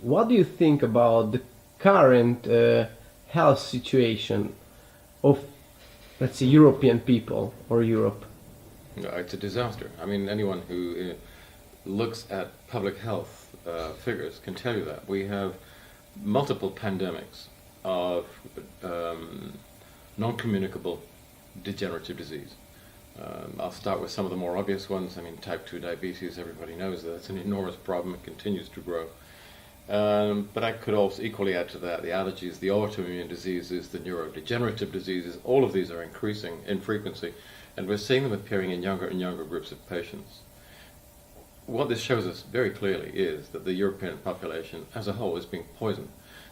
what do you think about the current health situation of, let's say, European people or Europe? It's a disaster. I mean, anyone who looks at public health figures can tell you that. We have multiple pandemics of non-communicable degenerative disease. I'll start with some of the more obvious ones. I mean, type 2 diabetes, everybody knows that it's an enormous problem. It continues to grow. But I could also equally add to that the allergies, the autoimmune diseases, the neurodegenerative diseases. All of these are increasing in frequency, and we're seeing them appearing in younger and younger groups of patients. What this shows us very clearly is that the European population as a whole is being poisoned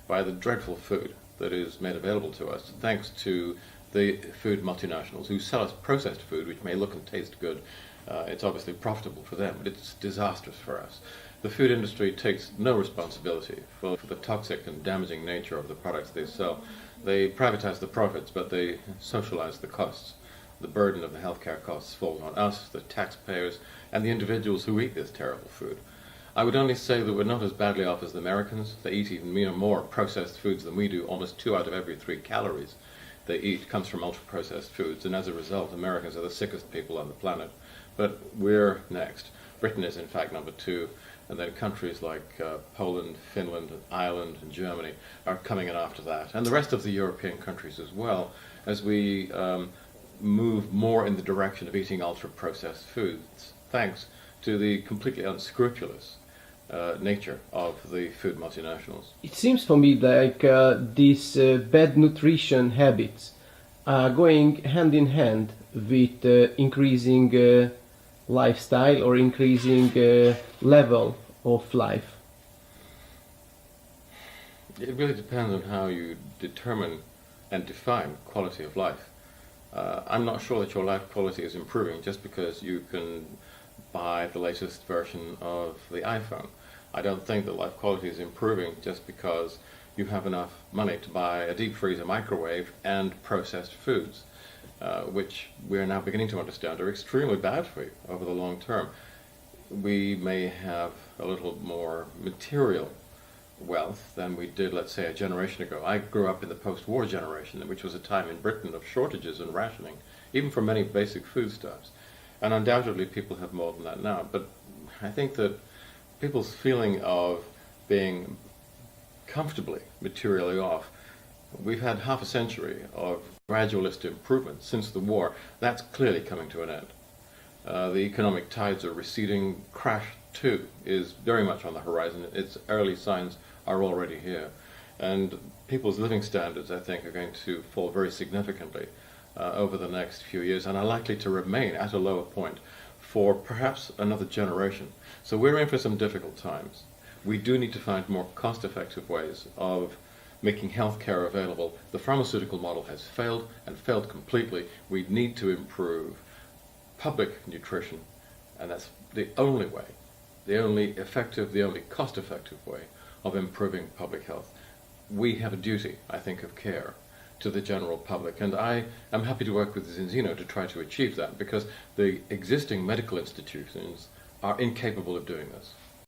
by the dreadful food that is made available to us thanks to the food multinationals who sell us processed food which may look and taste good. It's obviously profitable for them, but it's disastrous for us. The food industry takes no responsibility for the toxic and damaging nature of the products they sell. They privatize the profits, but they socialize the costs. The burden of the healthcare costs falls on us, the taxpayers, and the individuals who eat this terrible food. I would only say that we're not as badly off as the Americans. They eat even more processed foods than we do. Almost 2 out of every 3 calories they eat comes from ultra-processed foods, and as a result, Americans are the sickest people on the planet. But we're next. Britain is in fact number 2, and then countries like Poland, Finland, Ireland, and Germany are coming in after that, and the rest of the European countries as well, as we move more in the direction of eating ultra-processed foods, thanks to the completely unscrupulous nature of the food multinationals. It seems for me like these bad nutrition habits are going hand in hand with increasing lifestyle or increasing level of life. It really depends on how you determine and define quality of life. I'm not sure that your life quality is improving just because you can buy the latest version of the iPhone. I don't think that life quality is improving just because you have enough money to buy a deep freezer, microwave, and processed foods, which we're now beginning to understand are extremely bad for you over the long term. We may have a little more material wealth than we did, let's say, a generation ago. I grew up in the post-war generation, which was a time in Britain of shortages and rationing, even for many basic foodstuffs. And undoubtedly people have more than that now. But I think that people's feeling of being comfortably materially off, we've had half a century of gradualist improvement since the war. That's clearly coming to an end. The economic tides are receding. Crash 2 is very much on the horizon. Its early signs are already here. And people's living standards, I think, are going to fall very significantly over the next few years, and are likely to remain at a lower point for perhaps another generation. So we're in for some difficult times. We do need to find more cost-effective ways of making healthcare available. The pharmaceutical model has failed, and failed completely. We need to improve public nutrition, and that's the only way, the only effective, the only cost-effective way of improving public health. We have a duty, I think, of care to the general public, and I am happy to work with Zinzino to try to achieve that, because the existing medical institutions are incapable of doing this.